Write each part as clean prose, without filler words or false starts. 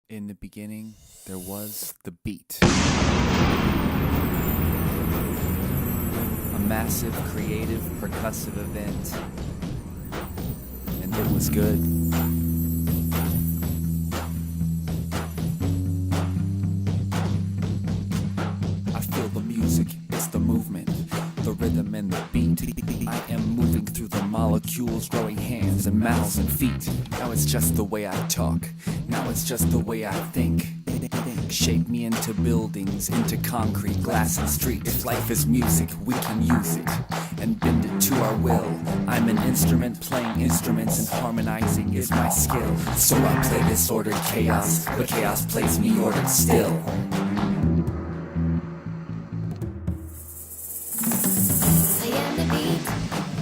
In the beginning, there was the beat. A massive, creative, percussive event. And it was good. I feel the music, it's the movement, the rhythm and the beat. I am moving through the molecules, growing hands and mouths and feet. Now it's just the way I talk, now it's just the way I think. Shape me into buildings, into concrete, glass and street. If life is music, we can use it and bend it to our will. I'm an instrument playing instruments, and harmonizing is my skill. So I play this ordered chaos, but chaos plays me ordered still. I am the beat,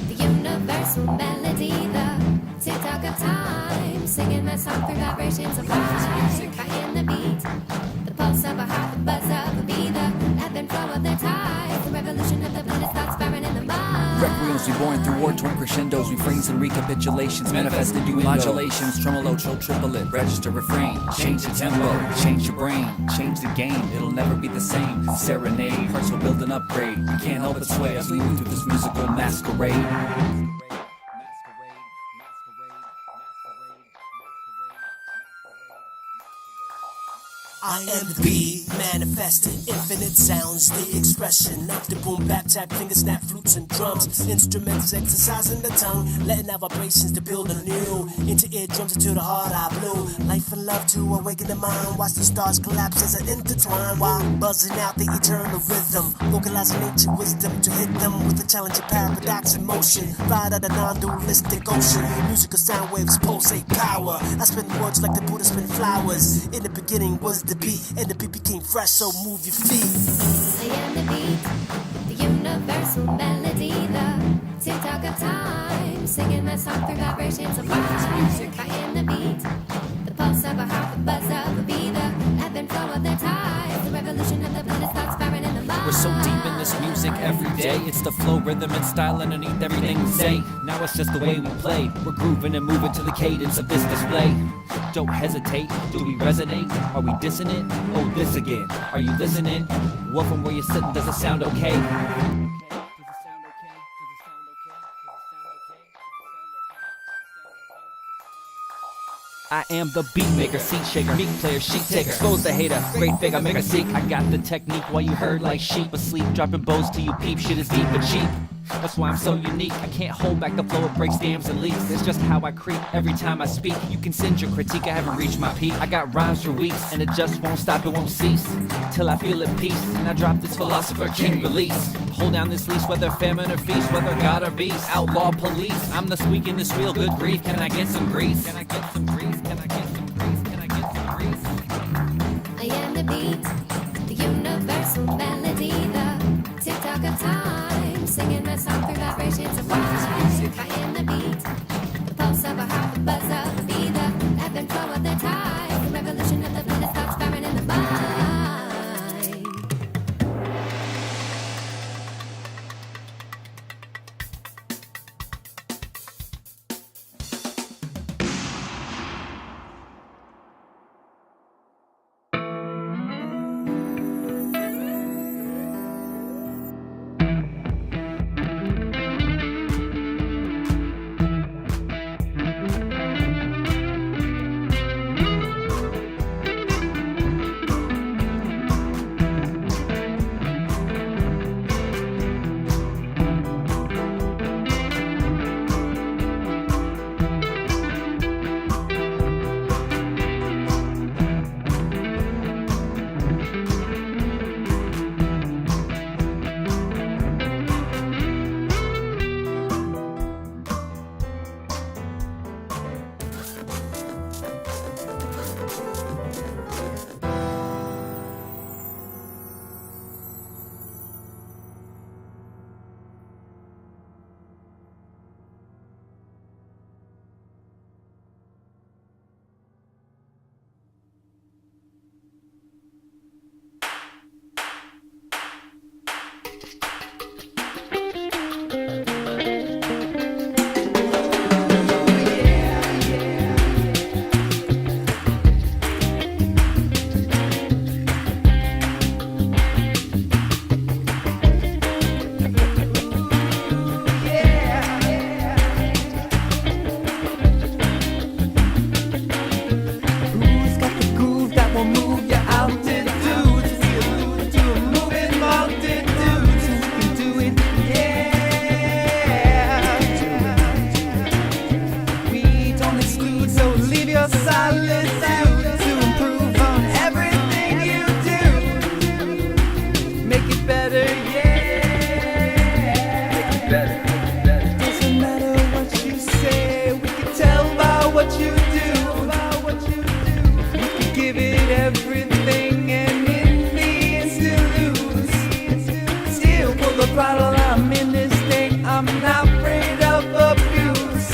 the universal melody, the tick-tock of time, singing my song through vibrations of life. I am the beat, the pulse of a heart, the buzz of a bee, the ebb and flow of the tide, the revolution of the planet's thoughts firing in the mind. Requiems reborn through war-torn crescendos, refrains and recapitulations, manifested doing modulations, tremolo, triplet, register, refrain, change the tempo, change your brain, change the game, it'll never be the same. Serenade, hearts will build an upgrade, you can't help but sway as we move through this musical masquerade. I am the beat, manifested, infinite sounds, the expression of the boom, bap, tap, finger snap, flutes and drums, instruments exercising the tongue, letting out vibrations to build anew, into eardrums into the heart I blew, life and love to awaken the mind, watch the stars collapse as I intertwine, while buzzing out the eternal rhythm, vocalizing ancient wisdom to hit them with a challenging paradox in motion, ride out a non-dualistic ocean, musical sound waves pulsate power, I spin words like the Buddha spin flowers, in the beginning was the beat, and the beat became fresh, so move your feet. I am the beat, the universal melody, the tick-tock of time, singing my song through vibrations of life. I am the beat, the pulse of a heart, the buzz of a bee, the ebb and flow of the tide, the revolution of the planet's thoughts firing in the mind. We're so deep in this music every day. It's the flow, rhythm, and style underneath everything we say. Now it's just the way we play. We're grooving and moving to the cadence of this display. Don't hesitate. Do we resonate? Are we dissonant? Oh, this again. Are you listening? Well, from where you're sitting, does it sound okay? I am the beat maker, seat shaker, meat player, sheet taker, expose the hater, great figure, make a seek. I got the technique while you heard like sheep asleep, dropping bows till you peep. Shit is deep but cheap. That's why I'm so unique. I can't hold back the flow, it breaks dams and leaks. It's just how I creep every time I speak. You can send your critique, I haven't reached my peak. I got rhymes for weeks, and it just won't stop, it won't cease till I feel at peace. And I drop this philosopher king release. Hold down this leash, whether famine or feast, whether God or beast. Outlaw police, I'm the squeak in this wheel, good grief. Can I get some grease? Can I get some grease? Can I get some grease? Can I get some grease? I am the beat, the universal melody, the tick-tock of time, singing my song through vibrations of life. I am the beat, the pulse of a heart, the buzz of a bee, the ebb and flow of the tide, the revolution of the planet's thoughts firing in the mind. give it everything and in the end still lose. Still pull the throttle, I'm in this thing, I'm not afraid of abuse.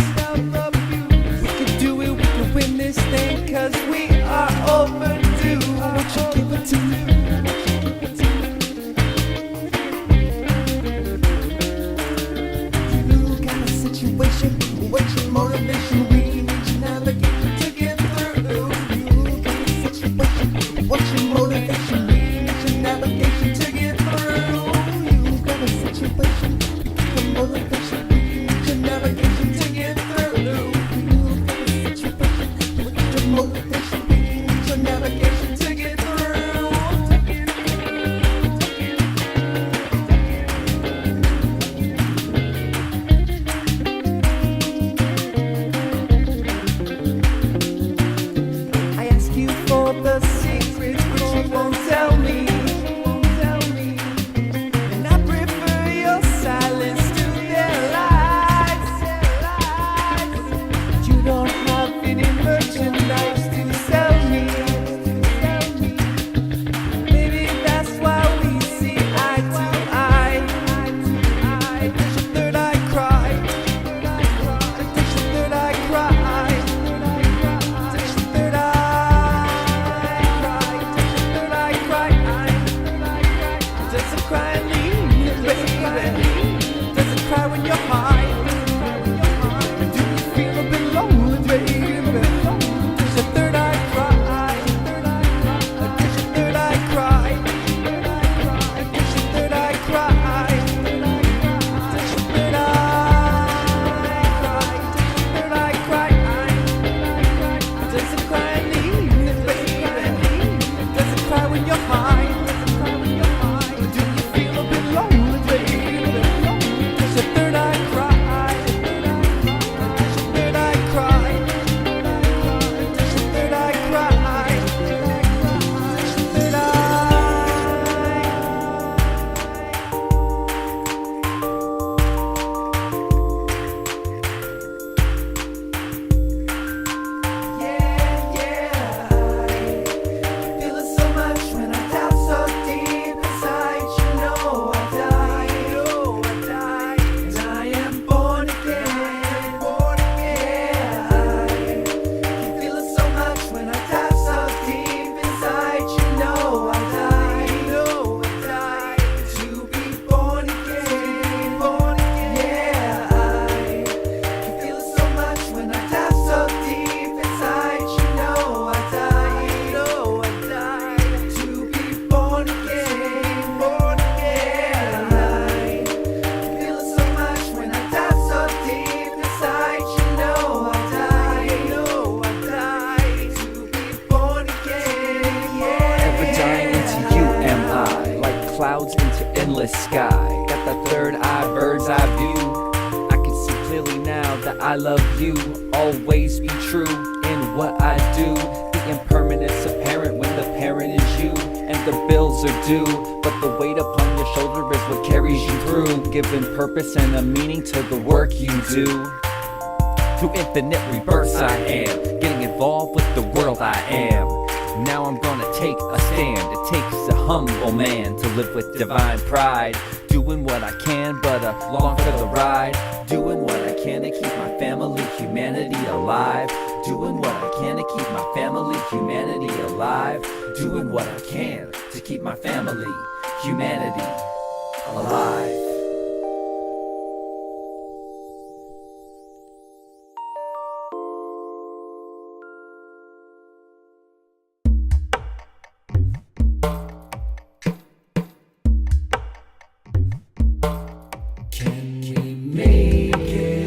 We could do it, we could win this thing, cause we are overdue. Won't you give it to me? You got a situation, what's your motivation? We need your navigation to get through. You got a situation, what's your motivation? We need your navigation to get through. You got a situation, your motivation. We need your navigation to get through. You got a situation, what's your motivation? We need your navigation to get through. I ask you for the secrets, but you won't tell me. And I prefer your silence to their lies. You don't have any merchandise to sell me. Maybe that's why we see eye to eye. There's a third eye cry. There's a third eye cry. There's a third eye cry. There's a cry and leave, baby. Does it cry when you're high? Do you feel a bit lonely, baby? There's a third eye cry. There's a third eye cry. There's a third eye cry. There's a third eye cry. Does it cry and leave, baby? Does it cry when you're high? Do you feel a bit lonely, baby? There's a third eye cry. There's a third eye cry. There's a third eye cry. There's a third eye. Feel it so much when I tap so deep inside. You know I die, and I am born again. You feel it so much when I tap so deep inside. You know I die, to be born again. You feel it so much when I tap so deep inside. You know I die, to be born again. Feel it so much when I tap so deep inside. You know I die, to be born again. Ever dying into you am I, like clouds into endless sky. Got that third eye, bird's eye view. I can see clearly now that I love you. Always be true in what I do. The impermanence apparent when the parent is you, and the bills are due. But the weight upon your shoulder is what carries you through, giving purpose and a meaning to the work you do. Through infinite rebirths I am, getting involved with the world I am. Now I'm gonna take a stand. It takes a humble man to live with divine pride. Doing what I can, but along for the ride. Doing what I can to keep my family, humanity alive. Doing what I can to keep my family, humanity alive. Doing what I can to keep my family, humanity alive. Can we make it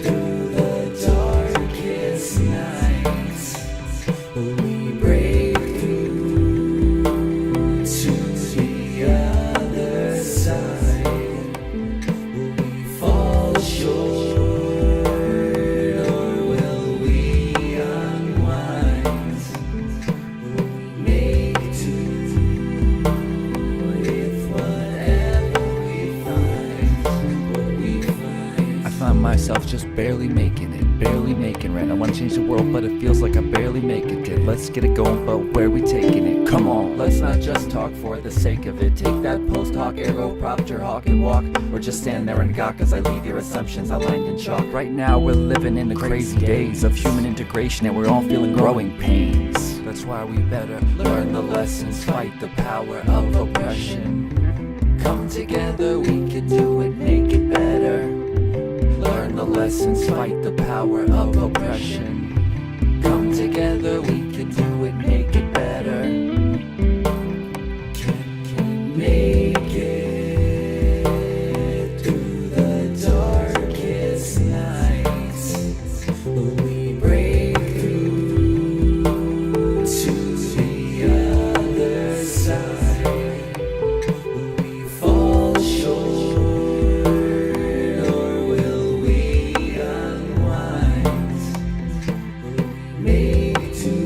through the darkest nights? Will we break through to the other side? Will we fall short, or will we unwind? Will we make it to with whatever we find? I find myself just barely making it, barely making different. I wanna change the world, but it feels like I barely making it. Let's get it going, but where we taking it? Come on, let's not just talk for the sake of it. Take that post-hoc, arrow, propter, hawk and walk, or just stand there and gawk as I leave your assumptions outlined in chalk. Right now we're living in the crazy days of human integration, and we're all feeling growing pains. That's why we better learn the lessons, fight the power of oppression. Come together, we can do it, make it better. Learn the lessons, fight the power of oppression. Come together, we can do it, make it better. Can make it through the darkest nights. We break through to the other side. We fall short, or will we unwind? Make do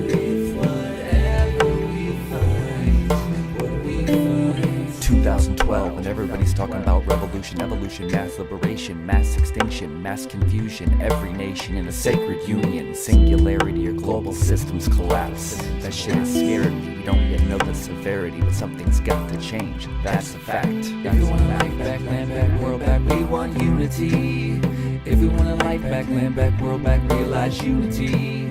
with whatever we find. What we find. 2012, and everybody's talking about revolution, evolution, mass liberation, mass extinction, mass confusion, every nation in a sacred union, singularity or global systems collapse. That shit is scary. We don't yet know the severity, but something's got to change. That's a fact. If we want life back, land back, world back, we want unity. If we want a life back, land back, world back, realize unity.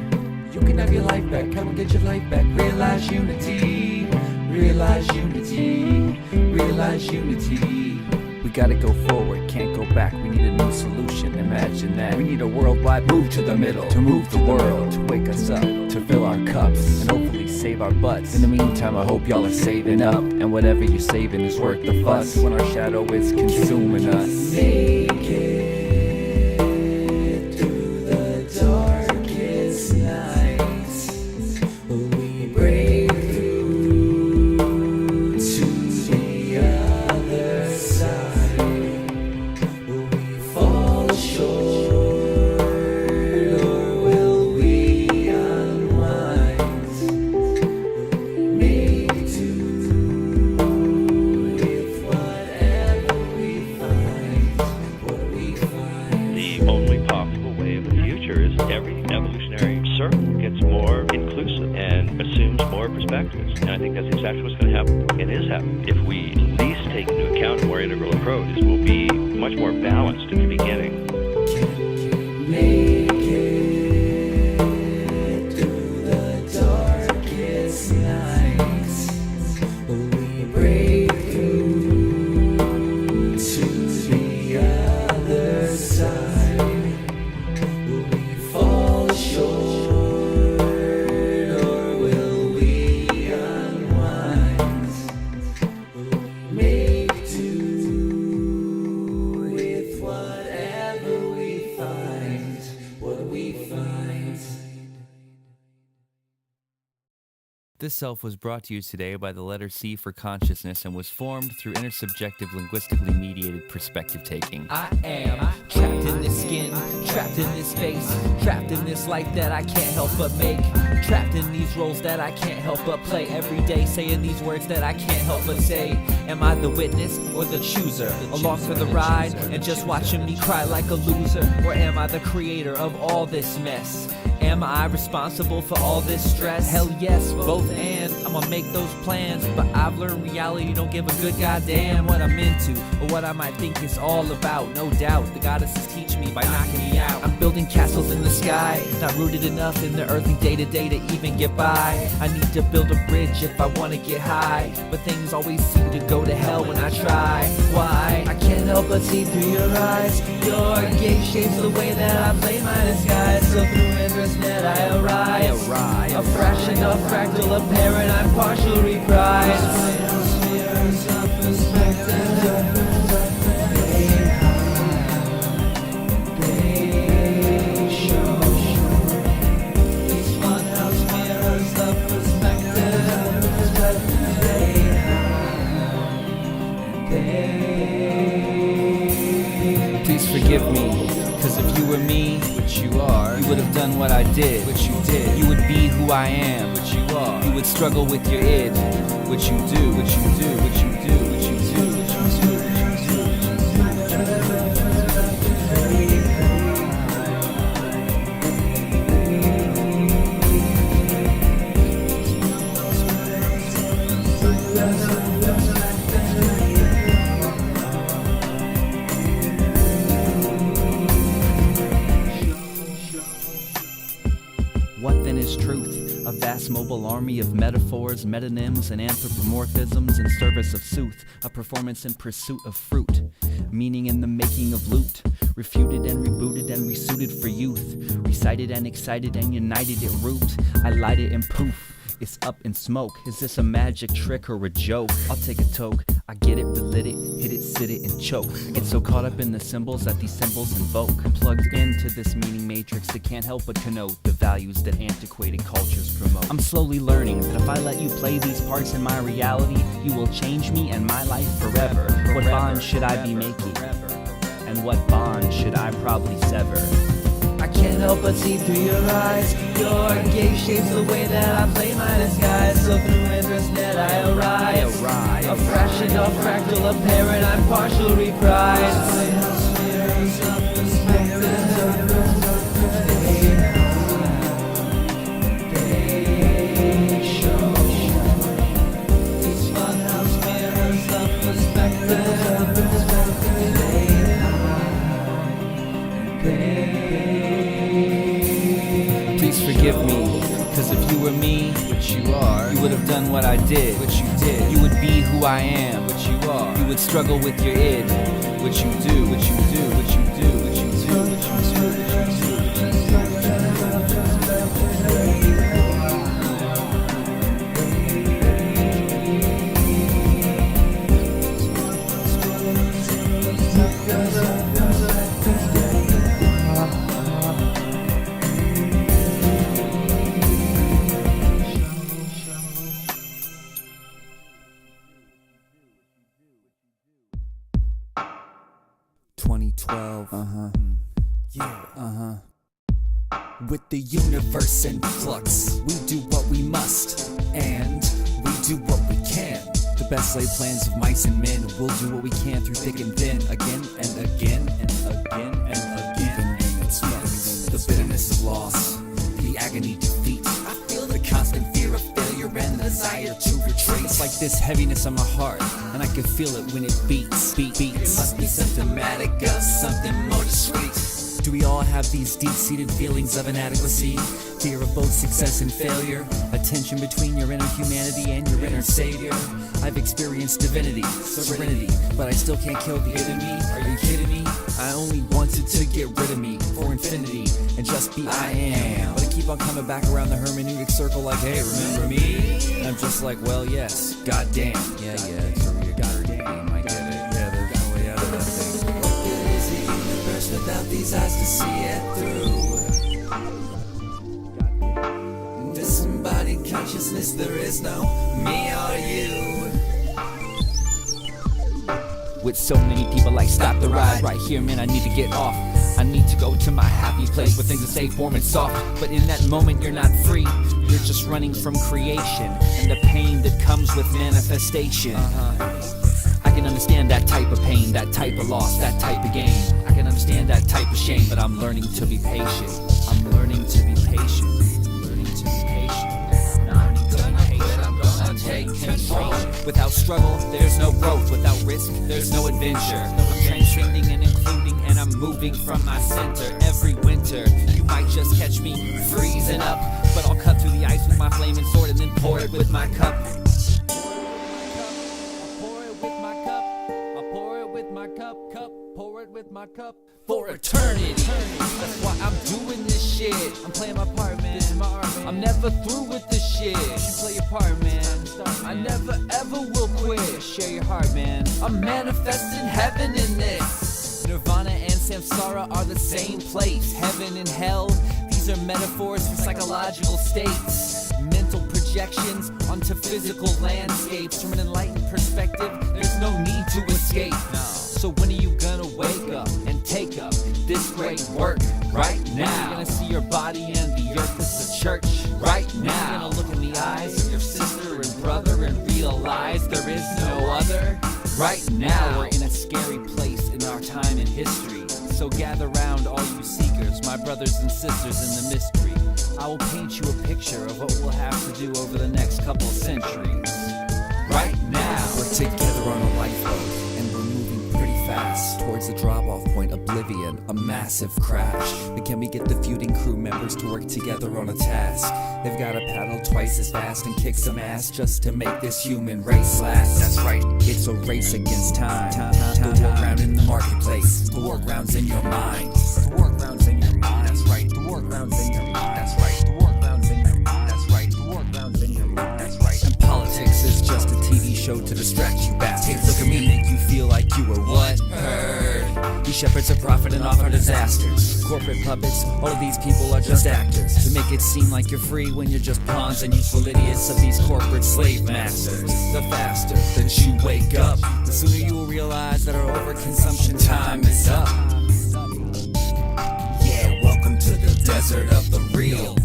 You can have your life back, come and get your life back, realize unity. Realize unity, realize unity. We gotta go forward, can't go back, we need a new solution. Imagine that. We need a worldwide move to the middle, to move the world, to wake us up, to fill our cups, and hopefully save our butts. In the meantime, I hope y'all are saving up, and whatever you're saving is worth the fuss when our shadow is consuming us. Make it through the darkest nights. We break through to the other side. We fall short, or will we unwind? Make do with whatever we find. What we find. The only possible way of the future is every evolutionary circle gets more inclusive and assumes more perspectives. And I think that's exactly what's going to happen. It is happening. If we at least take into account a more integral approach, we'll be much more balanced in the beginning. Make it through the darkest nights. We break through to the other side. We fall short, or will we unwind? Make do with whatever we find. What we find. This Self was brought to you today by the letter C for consciousness and was formed through intersubjective linguistically mediated perspective taking. I am trapped in this skin, trapped in this space, trapped in this life that I can't help but make, trapped in these roles that I can't help but play every day, saying these words that I can't help but say. Am I the witness or the chooser, along for the ride and just watching me cry like a loser? Or am I the creator of all this mess? Am I responsible for all this stress? Hell yes, both and. I'ma make those plans, but I've learned reality don't give a good goddamn what I'm into or what I might think it's all about. No doubt, the goddesses teach me by knocking me out. I'm building castles in the sky, not rooted enough in the earthly day-to-day to even get by. I need to build a bridge if I wanna get high, but things always seem to go to hell when I try. Why? I can't help but see through your eyes. Your gaze shapes the way that I play my disguise. So through endless net I arrive, a fraction of fractal, a paradigm, partial reprise. Mirrors of perspective. They show these funhouse mirrors of perspective. Please forgive me, cause if you were me, which you are, you would have done what I did, which you did. You would be who I am, which you are. You would struggle with your id, which you do, which you do, which you do, which you do, which you do, which you do, which you do. what then is truth? A vast mobile army of metaphors, metonyms, and anthropomorphisms in service of sooth. A performance in pursuit of fruit. Meaning in the making of loot. Refuted and rebooted and resuited for youth. Recited and excited and united at root. I light it and poof. It's up in smoke. Is this a magic trick or a joke? I'll take a toke. I get it, relit it, hit it, sit it, and choke. Get so caught up in the symbols that these symbols invoke. I'm plugged into this meaning matrix that can't help but connote the values that antiquated cultures promote. I'm slowly learning that if I let you play these parts in my reality, you will change me and my life forever. What bond should I be making? And what bond should I probably sever? I can't help but see through your eyes. Your gaze shapes the way that I play my disguise. So through endless net I arise. A fraction of fractal, a paradigm, partial reprise. Please forgive me, cause if you were me, which you are, you would have done what I did, which you did. You would be who I am, which you are. You would struggle with your id, which you do, which you do, which you do, which you do, which you do, which you do, which you do. With the universe in flux, we do what we must, and we do what we can. The best laid plans of mice and men, we'll do what we can through thick and thin, again and again and again and again. Even when it's flux, the bitterness of loss, the agony defeat. I feel the constant fear of failure and the desire to retreat. It's like this heaviness on my heart, and I can feel it when it beats. It must be symptomatic of something more discreet. Do we all have these deep-seated feelings of inadequacy? Fear of both success and failure? A tension between your inner humanity and your inner savior? I've experienced divinity, serenity, but I still can't kill the id in me. Are you kidding me? I only wanted to get rid of me for infinity and just be I am. But I keep on coming back around the hermeneutic circle like, hey, remember me? And I'm just like, well, yes, goddamn. Yeah, it's a real goddamn, I get it. Yeah, there's no way out of that thing. Without these eyes to see it through disembodied consciousness, there is no me or you. With so many people like stop the ride right here, man, I need to get off. I need to go to my happy place where things are safe, warm and soft. But in that moment you're not free, you're just running from creation and the pain that comes with manifestation. I can understand that type of pain, that type of loss, that type of gain. I can understand that type of shame, but I'm learning to be patient. I'm learning to be patient. Learning to be patient. I'm gonna take control. Without struggle, there's no growth. Without risk, there's no adventure. I'm transcending and including, and I'm moving from my center. Every winter, you might just catch me freezing up, but I'll cut through the ice with my flaming sword and then pour it with my cup. With my cup for eternity. That's why I'm doing this shit. I'm playing my part, man. This is my art, man. I'm never through with this shit. You should play your part, man. I never ever will quit. Share your heart, man. I'm manifesting heaven in this. Nirvana and samsara are the same place. Heaven and hell, these are metaphors for psychological states. Mental projections onto physical landscapes. From an enlightened perspective, there's no need to escape. So when are you gonna wake up and take up this great work right now? You're gonna see your body and the earth as a church right now. You're gonna look in the eyes of your sister and brother and realize there is no other right now. We're in a scary place in our time in history. So gather round all you seekers, my brothers and sisters in the mystery. I will paint you a picture of what we'll have to do over the next couple centuries. Right now, we're together on a lifeboat and we're moving pretty fast. fast towards the drop-off point, oblivion, a massive crash. But can we get the feuding crew members to work together on a task? They've gotta paddle twice as fast and kick some ass just to make this human race last. That's right, it's a race against time. The war ground in the marketplace, the war ground's in your mind. The war ground's in your mind. That's right, the war ground's in your mind. That's right, the war ground's in your mind. That's right, the war ground's in your mind. That's right. And politics is just a TV show to distract you bastards. Look at me, make you feel like you were what? Heard. These shepherds of profit and offer disasters. Corporate puppets, all of these people are just actors to make it seem like you're free when you're just pawns and useful idiots of these corporate slave masters. The faster that you wake up, the sooner you will realize that our overconsumption time is up. Yeah, welcome to the desert of the real.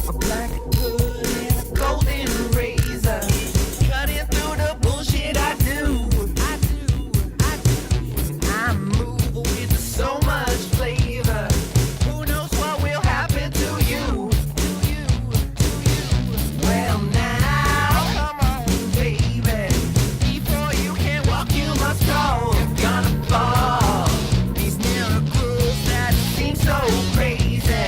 A black hood and a golden razor, cutting through the bullshit I do. I move with so much flavor. Who knows what will happen to you? Well now, come on, baby. Before you can walk, you must go. You're gonna fall. These miracles that seem so crazy.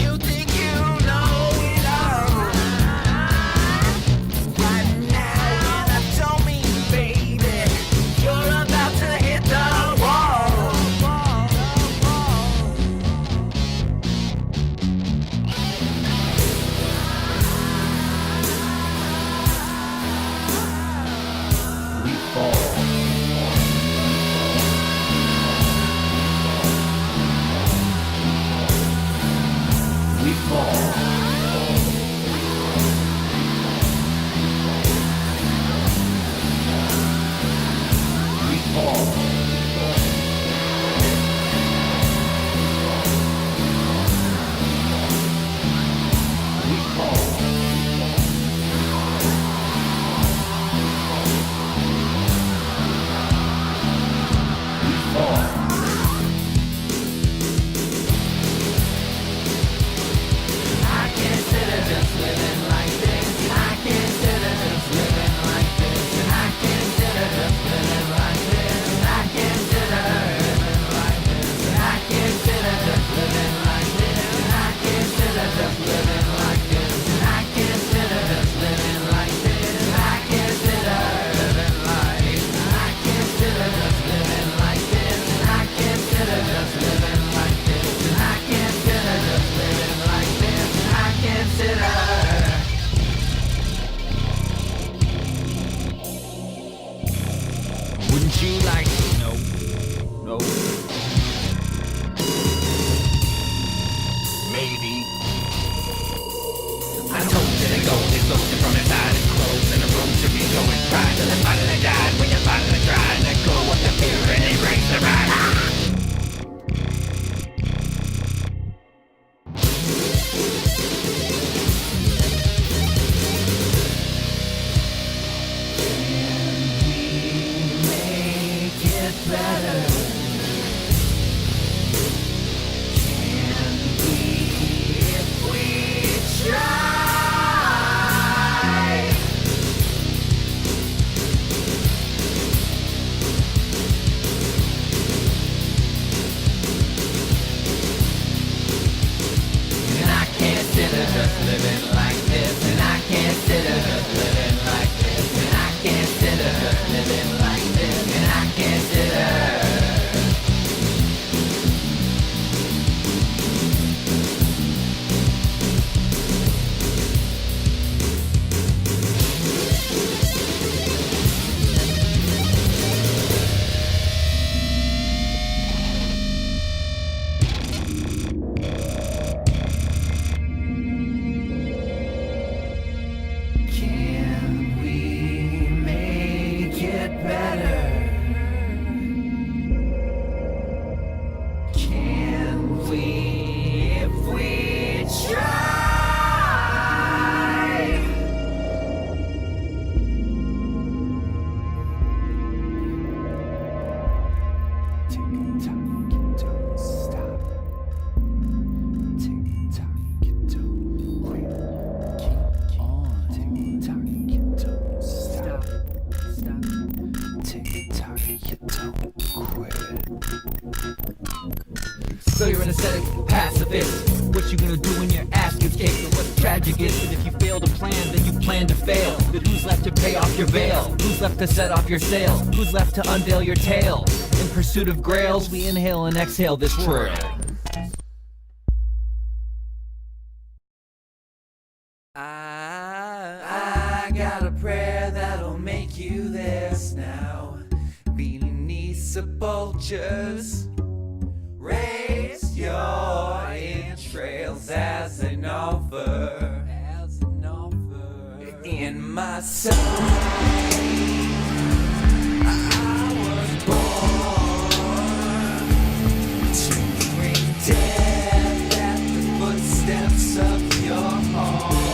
You think you know it all. Right now, and I don't mean, baby, you're about to hit the wall. We fall. We fall. We fall. We fall. We fall. I consider just living like this. I consider just living like this. And I consider just living like this. I consider living like this. And I consider just living like this. And I consider just living like this. And I consider just living like this. And I consider living like this. And I consider just living like this. And I consider just living like this. And I consider just living like this. And I consider. Wouldn't you like to know? No. Maybe. I told you to go, explosion from inside his clothes. And the room should be going dry till it finally died. When you finally try, let go of the fear and embrace the ride. Make it better. Can we, if we try? And I consider just living like this. And I consider just living like this. And I consider just living like this. And I consider. Can we make it better? you don't quit. So you're an aesthetic pacifist. What you gonna do when your ass gets kicked? And what's tragic is that if you fail to plan, then you plan to fail. Then who's left to pay off your bail? Who's left to set off your sail? Who's left to unveil your tail? In pursuit of grails, we inhale and exhale this trail. I got a prayer that'll make you this now. Beneath sepulchres, raise your entrails as an offer. In my soul, I was born to bring death at the footsteps of your home.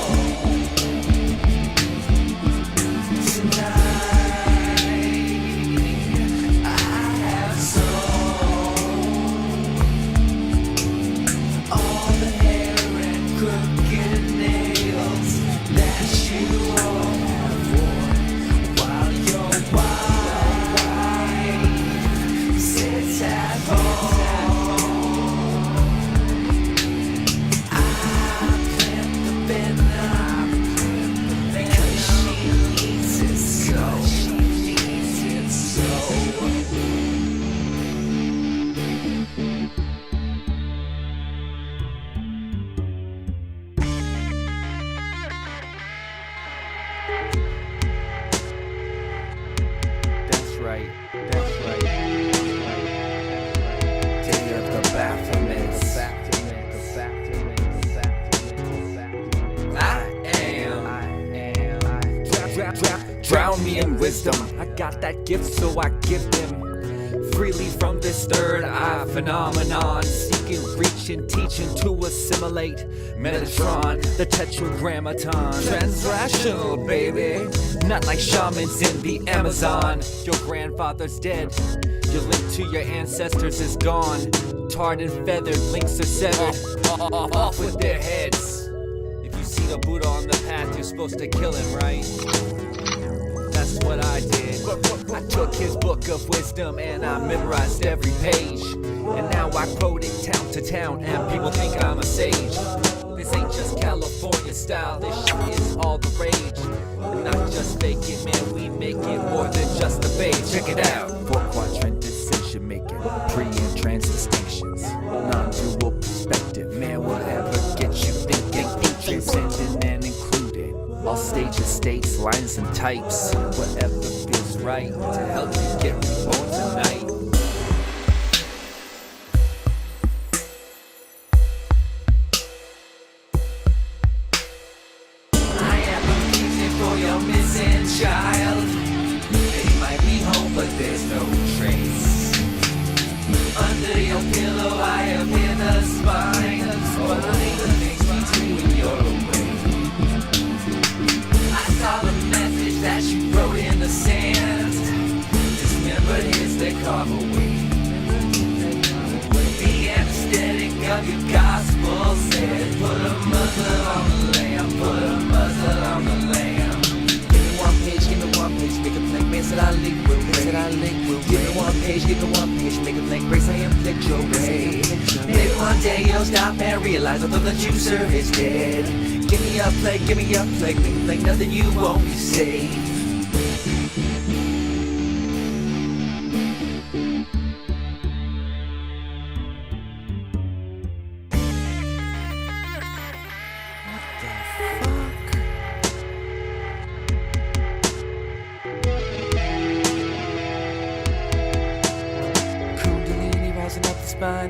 Day of the Baphomets. I am. Drown me in wisdom. I got that gift, so I give them freely from this third eye phenomenon. Seeking, reaching, teaching to assimilate. Metatron, the tetragrammaton. Transrational, baby. Not like shamans in the Amazon. Your grandfather's dead. Your link to your ancestors is gone. Tarred and feathered, links are severed. Off with their heads. If you see the Buddha on the path, you're supposed to kill him, right? That's what I did. I took his book of wisdom and I memorized every page. And now I quote it town to town and people think I'm a sage. This ain't just California style, this shit is all the rage. And not just fake it, man, we make it more than just a page. Check it out. 4-quadrant decision making, pre and trans distinctions, non-dual perspective, man, whatever gets you thinking, transcendent and included. All stages, states, lines and types, whatever feels right to help you get reborn tonight. Child, they might be home, but there's no trace. Under your pillow, I am in the spine. Spine that makes me do when you're away. I saw the message that you wrote in the sand. Dismembered his they carve away. The anesthetic of your gospel said, put a muzzle on the lamb, put a muzzle on the lamb. Give me one page, make a blank man said I link will raise. Give me one page, make a blank brace, I inflict your rage. Maybe one day you'll stop and realize although the juicer is dead. Give me a plague, make a blank, nothing you won't be saved.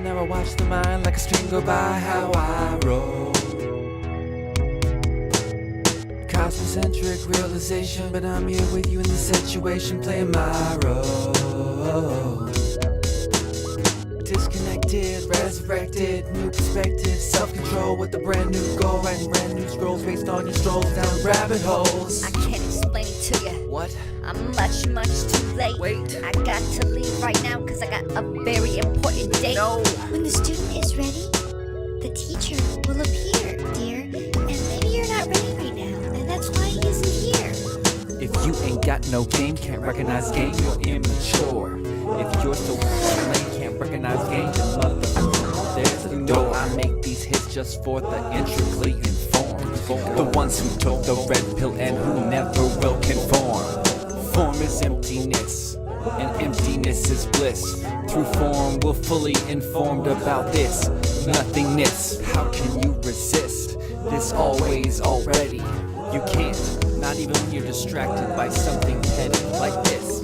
Now I watch the mind like a stream go by, how I roll. Cosmocentric realization, but I'm here with you in the situation, playing my role. Disconnected, resurrected, new perspective, self-control with a brand new goal. Writing brand new scrolls based on your strolls down rabbit holes. I can't explain it to you. What? I'm much too late. Wait. I got to leave right now because I got a very important date. No. When the student is ready, the teacher will appear, dear. And maybe you're not ready right now, and that's why he isn't here. If you ain't got no game, can't recognize game, you're immature. If you're so lame, can't recognize game, then mother, there's the door. I make these hits just for the intricately informed, the ones who took the red pill and who never will conform. Form is emptiness, and emptiness is bliss. Through form, we're fully informed about this nothingness. How can you resist this always already? You can't, not even when you're distracted by something petty like this.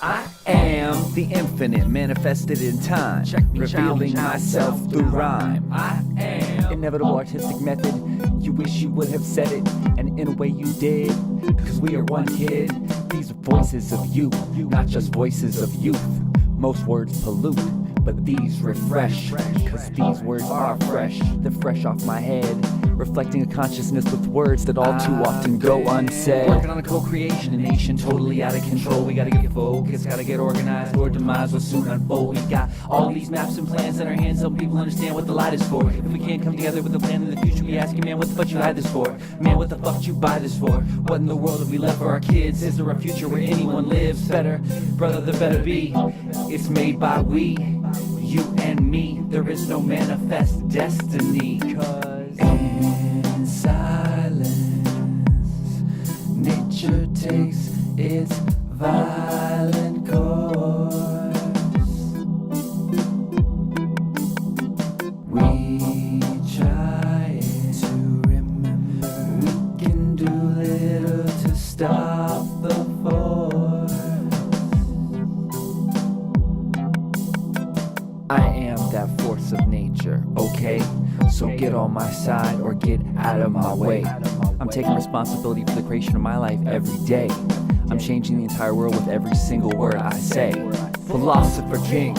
I am the infinite manifested in time, revealing myself through rhyme. I am inevitable artistic method. You wish you would have said it, and in a way you did, cause we are one kid. These are voices of you, not just voices of youth. Most words pollute, but these refresh, cause these words are fresh. They're fresh off my head, reflecting a consciousness with words that all too often go unsaid. Working on a co-creation, a nation totally out of control. We gotta get focused, gotta get organized, or demise will soon unfold. We got all these maps and plans in our hands, help people understand what the light is for. If we can't come together with a plan in the future, we ask you, man, what the fuck you hide this for? Man, what the fuck you buy this for? What in the world have we left for our kids? Is there a future where anyone lives better? Brother, there better be. It's made by we, you and me. There is no manifest destiny, cause in silence, nature takes its violent course. We try to remember we can do little to stop the force. I am that force of nature, okay? So get on my side or get out of my way. I'm taking responsibility for the creation of my life every day. I'm changing the entire world with every single word I say. Philosopher king,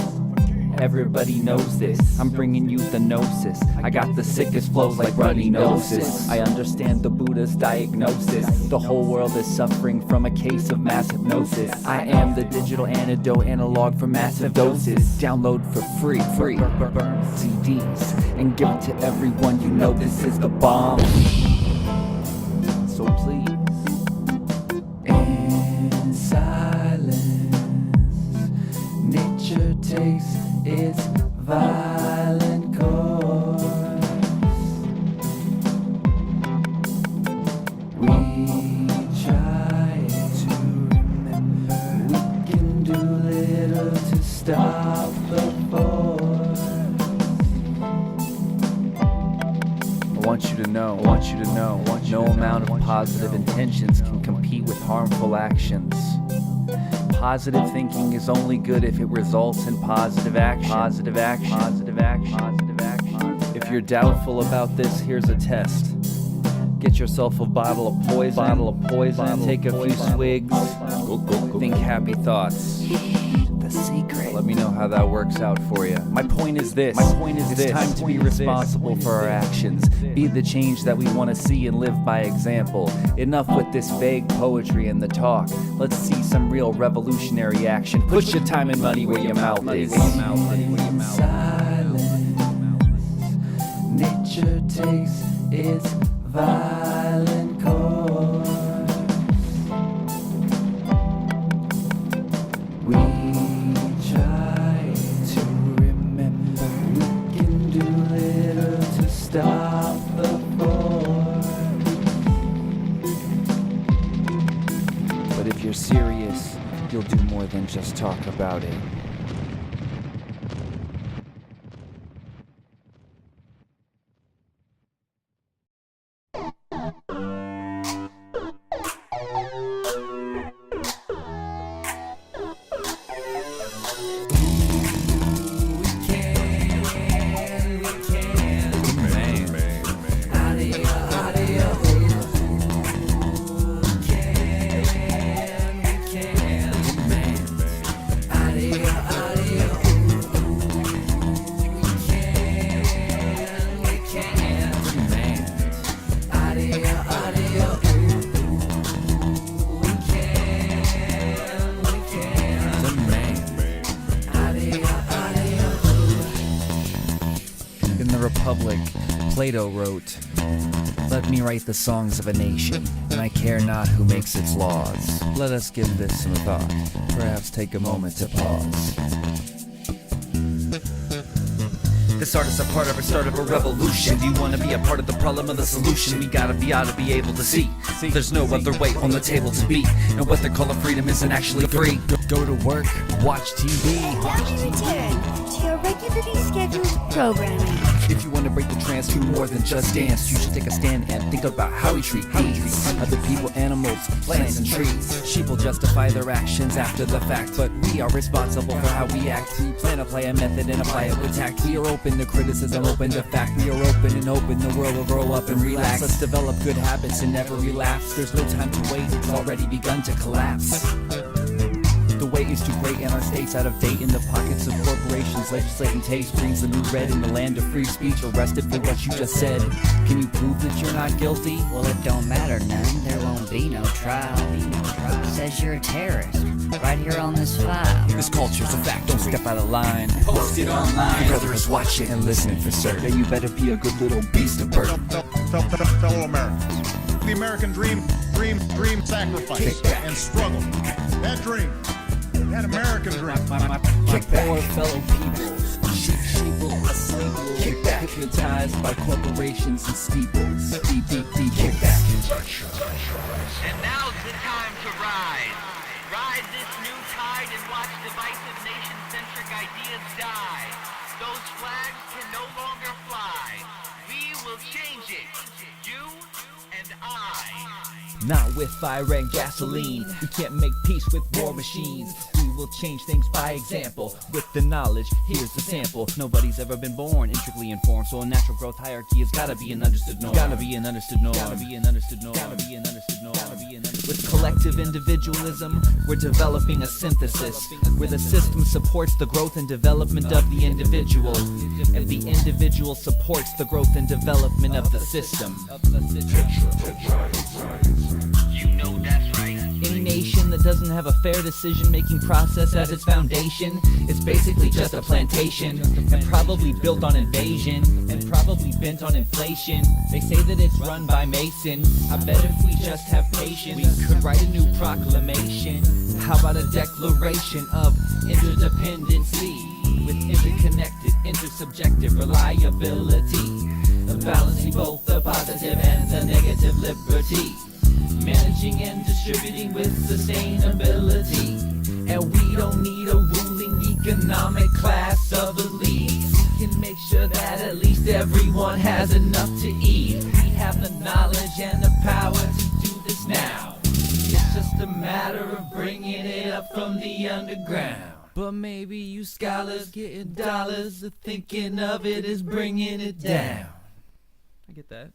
everybody knows this. I'm bringing you the gnosis. I got the sickest flows like runny noses. I understand the Buddha's diagnosis. The whole world is suffering from a case of mass hypnosis. I am the digital antidote, analog for massive doses. Download for free, burn CDs and give it to everyone you know. This is the bomb. So please, in silence, nature takes its violent course. We try to remember we can do little to stop the force. I want you to know, no amount of positive intentions can compete with harmful actions. Positive thinking is only good if it results in positive action. If you're doubtful about this, here's a test. Get yourself a bottle of poison, take a few swigs, think happy thoughts. The secret. Let me know how that works out for you. My point is this. It's time to be responsible for our actions. Be the change that we want to see and live by example. Enough with this vague poetry and the talk. Let's see some real revolutionary action. Put your time and money where your mouth is. Silence. Nature takes its violent course. We try to remember we can do little to stop the force. But if you're serious, you'll do more than just talk about it. Plato wrote, "Let me write the songs of a nation, and I care not who makes its laws." Let us give this some thought, perhaps take a moment to pause. This art is a part of a start of a revolution. Do you want to be a part of the problem or the solution? We gotta be out to be able to see. There's no other way on the table to be. And what they're calling freedom isn't actually free. Go to work, watch TV. Now return to your regularly scheduled programming. If you want to break the trance, do more than just dance. You should take a stand and think about how we treat these other people, animals, plants, and trees. Sheep will justify their actions after the fact, but we are responsible for how we act. We plan to play a method and apply it with tact. We are open to criticism, open to fact. We are open and open. The world will grow up and relax. Let's develop good habits and never relapse. There's no time to wait. It's already begun to collapse. The weight is too great and our state's out of date. In the pockets of corporations, legislating taste brings the new red in the land of free speech. Arrested for what you just said. Can you prove that you're not guilty? Well, it don't matter none, there won't be no trial. Says you're a terrorist, right here on this file. This culture's a fact, don't step out of line. Post it online. Your brother is watching and listening for certain. Yeah, you better be a good little beast of burden. Fellow Americans, the American dream, sacrifice, and struggle. That dream, that American dream. Kick back. Or fellow people, sheep will asleep. Kick back. Hypnotized by corporations and steeples. Deep, kick back. And now's the time to rise. Ride this new tide and watch divisive nation-centric ideas die. Those flags can no longer fly. We will change it. You and I. Not with fire and gasoline. We can't make peace with war machines. We will change things by example. With the knowledge, here's the sample. Nobody's ever been born intricately informed, so a natural growth hierarchy has gotta be an understood norm. Gotta be an understood norm. Gotta be an understood norm. Gotta be an understood norm. Gotta be an understood. With collective individualism, we're developing a synthesis where the system supports the growth and development of the individual, and the individual supports the growth and development of the system. You know that's right. Any nation that doesn't have a fair decision-making process as its foundation is basically just a plantation, and probably built on invasion, and probably bent on inflation. They say that it's run by Mason. I bet if we just have patience, we could write a new proclamation. How about a declaration of interdependency with interconnected, intersubjective reliability, balancing both the positive and the negative liberty, managing and distributing with sustainability. And we don't need a ruling economic class of elites. We can make sure that at least everyone has enough to eat. We have the knowledge and the power to do this now. It's just a matter of bringing it up from the underground. But maybe you scholars getting dollars are thinking of it as bringing it down. I get that.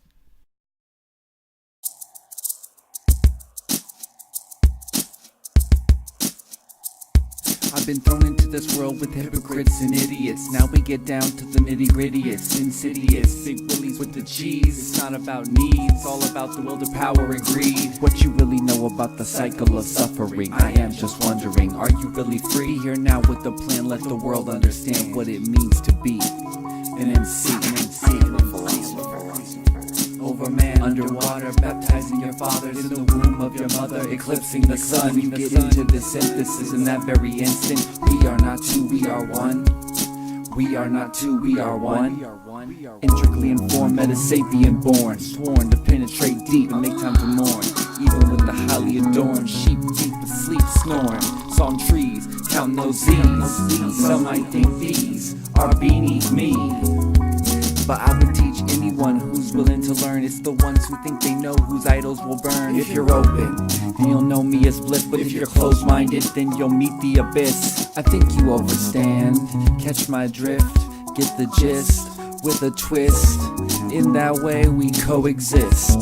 I've been thrown into this world with hypocrites and idiots. Now we get down to the nitty gritty. It's insidious. Big willies with the cheese. It's not about needs, it's all about the will to power and greed. What you really know about the cycle of suffering? I am just wondering, are you really free? Here now with the plan, let the world understand what it means to be an MC. Over man, underwater, baptizing your fathers in the womb of your mother, eclipsing the sun. You get into the synthesis in that very instant. We are not two, we are one. We are not two, we are one. Intricately informed, metasapien born, sworn to penetrate deep and make time to mourn. Even with the highly adorned sheep deep asleep snoring. Psalm trees, counting those Z's. Some might think these are beneath me, but I would teach anyone who's willing to learn. It's the ones who think they know whose idols will burn. If you're open, then you'll know me as bliss. But if you're closed-minded, then you'll meet the abyss. I think you overstand, catch my drift, get the gist, with a twist. In that way we coexist.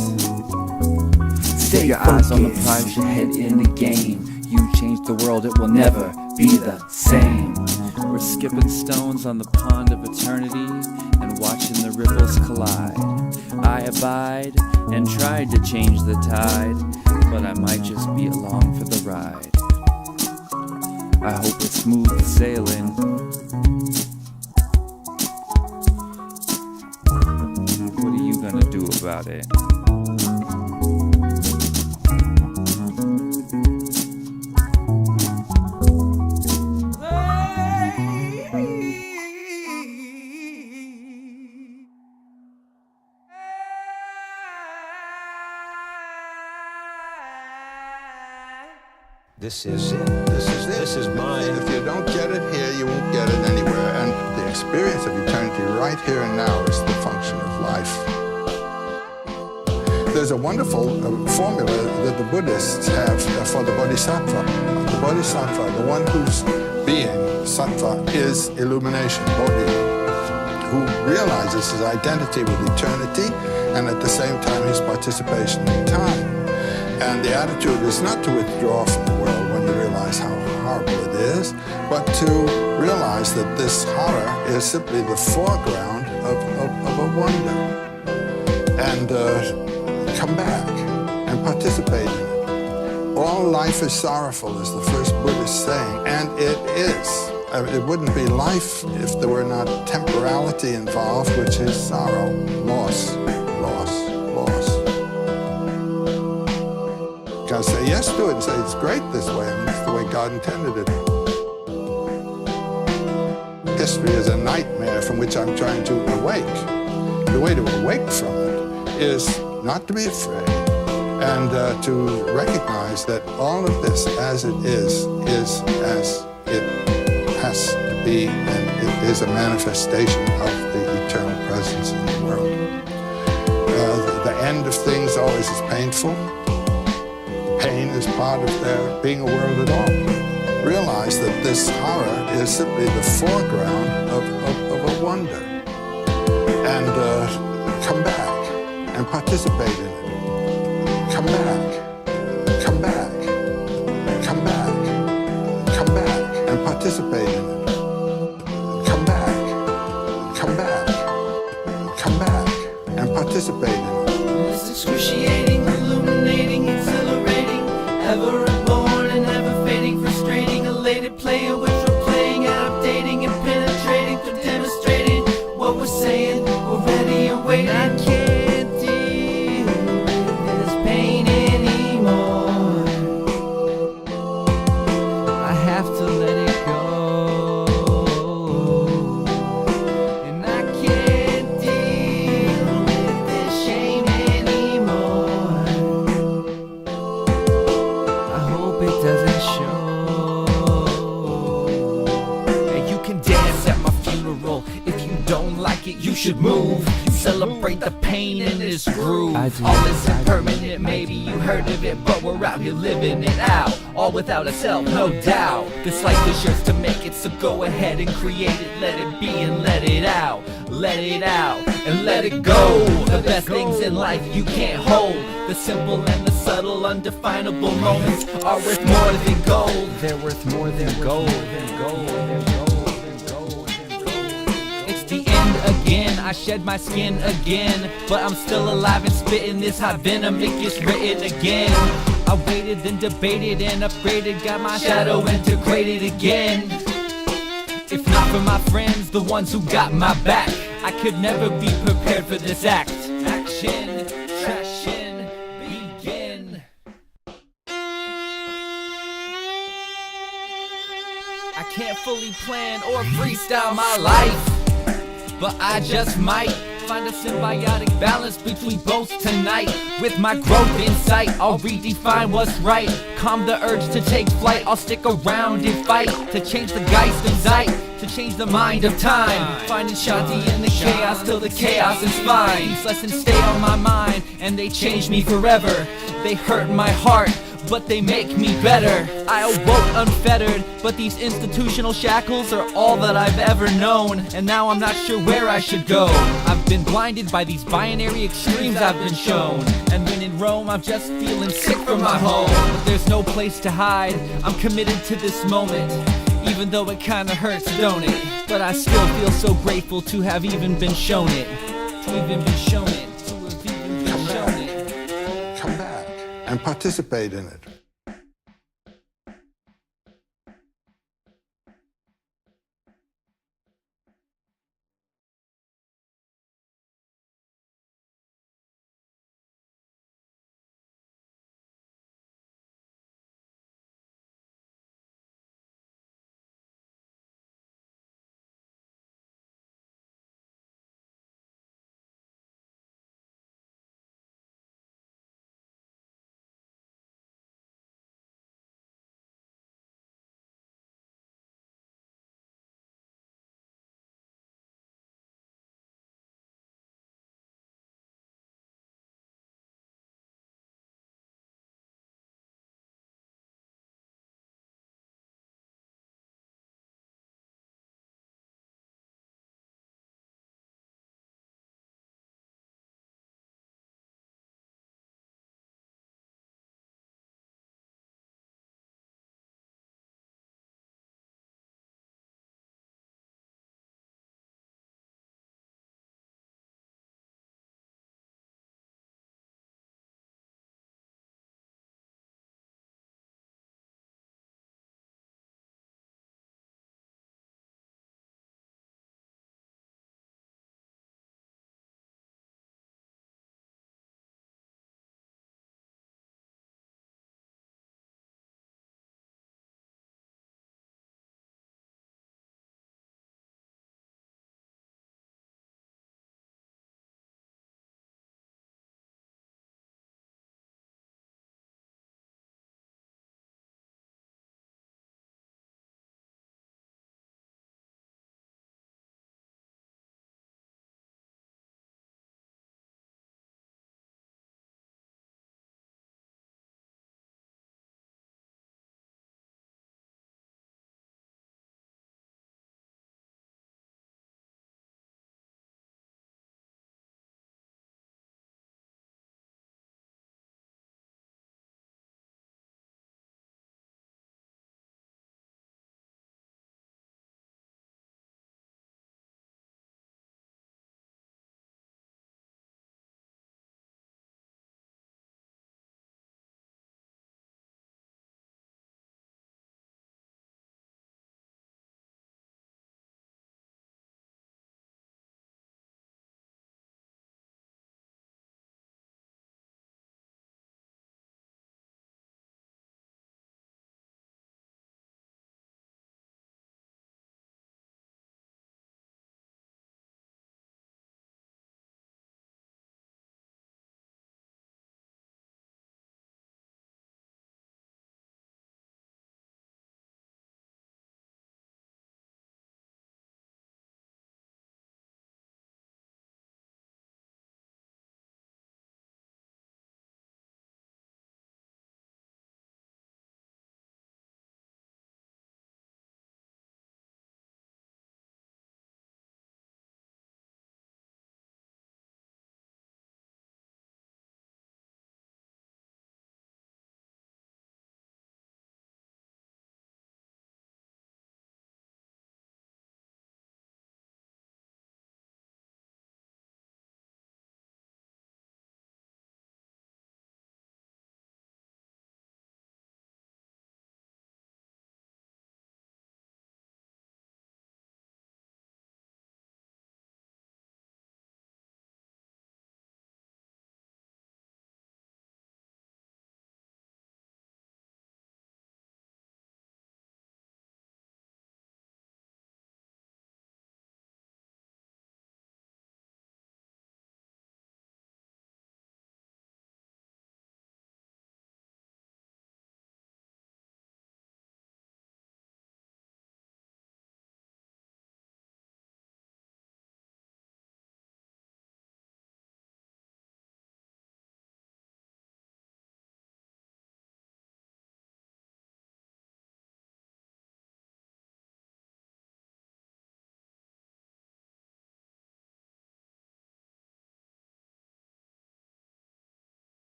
Stay your eyes on the prize, your head in the game. You change the world, it will never be the same. We're skipping stones on the pond of eternity and watching the ripples collide. I abide and tried to change the tide, but I might just be along for the ride. I hope it's smooth sailing. about it. This is it. This is mine. If you don't get it here, you won't get it anywhere. And the experience of eternity right here and now is the function of life. There's a wonderful formula that the Buddhists have for the Bodhisattva. The Bodhisattva, the one whose being, sattva, is illumination, Bodhi, who realizes his identity with eternity and at the same time his participation in time. And the attitude is not to withdraw from the world when you realize how horrible it is, but to realize that this horror is simply the foreground of a wonder. And come back and participate in it. All life is sorrowful, is the first Buddhist saying, and it is. It wouldn't be life if there were not temporality involved, which is sorrow, loss, loss, loss. You gotta say yes to it and say it's great this way. I mean, it's the way God intended it. History is a nightmare from which I'm trying to awake. The way to awake from it is not to be afraid and to recognize that all of this as it is as it has to be, and it is a manifestation of the eternal presence in the world. The end of things always is painful. Pain is part of there being a world at all. Realize that this horror is simply the foreground of a wonder. And come back and participate in it. Come back, come back, come back, come back and participate in it. Come back, come back, come back and participate in it. It's excruciating, illuminating, exhilarating, ever reborn and ever fading, frustrating, elated player which we're playing and updating and penetrating through demonstrating what we're saying, we're ready and waiting. I can't deal with this pain anymore. I have to let it go, and I can't deal with this shame anymore. I hope it doesn't show. And you can dance at my funeral. If you don't like it, you should move. Celebrate the pain in this groove. All is impermanent, maybe you heard of it, but we're out here living it out, all without a self, no doubt. This life is yours to make it, so go ahead and create it. Let it be and let it out. Let it out and let it go. The best things in life you can't hold. The simple and the subtle, undefinable moments are worth more than gold. They're worth more than gold. It's the end again, I shed my skin again, but I'm still alive and spitting this hot venom, it gets written again. I waited and debated and upgraded, got my shadow integrated again. If not for my friends, the ones who got my back, I could never be prepared for this act. Action, traction, begin. I can't fully plan or freestyle my life, but I just might find a symbiotic balance between both tonight. With my growth in sight, I'll redefine what's right. Calm the urge to take flight, I'll stick around and fight to change the Geist of Zeit, to change the mind of time. Finding Shanti in the chaos till the chaos is fine. These lessons stay on my mind and they change me forever. They hurt my heart, but they make me better. I awoke unfettered, but these institutional shackles are all that I've ever known, and now I'm not sure where I should go. I've been blinded by these binary extremes I've been shown, and when in Rome I'm just feeling sick from my home. But there's no place to hide, I'm committed to this moment, even though it kinda hurts, don't it? But I still feel so grateful to have even been shown it. To even been shown it. To have even been shown it. Come back and participate in it.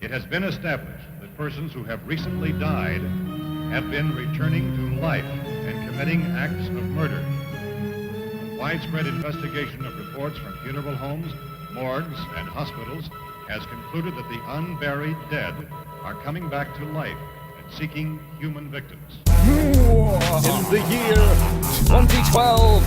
It has been established that persons who have recently died have been returning to life and committing acts of murder. A widespread investigation of reports from funeral homes, morgues, and hospitals has concluded that the unburied dead are coming back to life and seeking human victims. In the year 2012,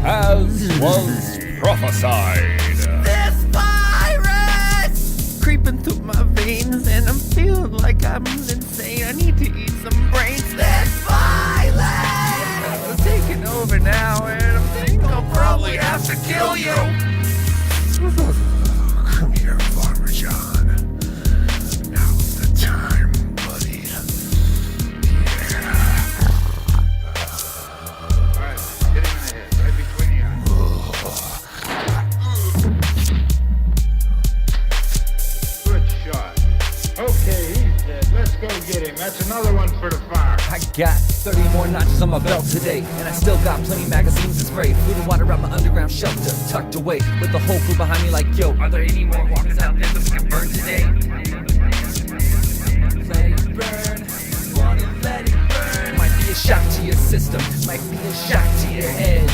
as was prophesied. This virus creeping through my veins, and I'm feeling like I'm insane. I need to eat some brains. This violence is taking over now, and I think I'll probably have to kill you. Come here, Farmer John. Now's the time, buddy. All right, hit him in the head, right between the eyes. Good shot. Okay, he's dead. Let's go get him. That's another one for the fire. I got 30 more notches on my belt today, and I still got plenty magazines to spray. Food and water around my underground shelter, tucked away, with the whole crew behind me like, yo, are there any more walkers out there that we can burn today? Let it burn, wanna let it burn. Might be a shock to your system, might be a shock to your head.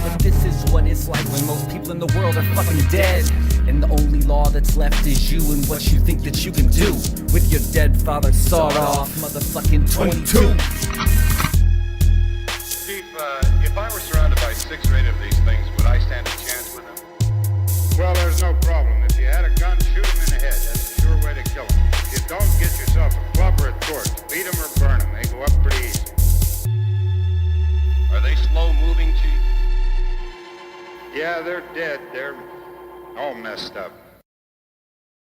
But this is what it's like when most people in the world are fucking dead. And the only law that's left is you and what you think that you can do with your dead father sawed off motherfucking 22. Chief, if I were surrounded by 6 or 8 of these things, would I stand a chance with them? Well, there's no problem. If you had a gun, shoot him in the head. That's a sure way to kill him. If you don't, get yourself a club or a torch. Beat him or burn him. They go up pretty easy. Are they slow moving, Chief? Yeah, they're dead. They're all messed up.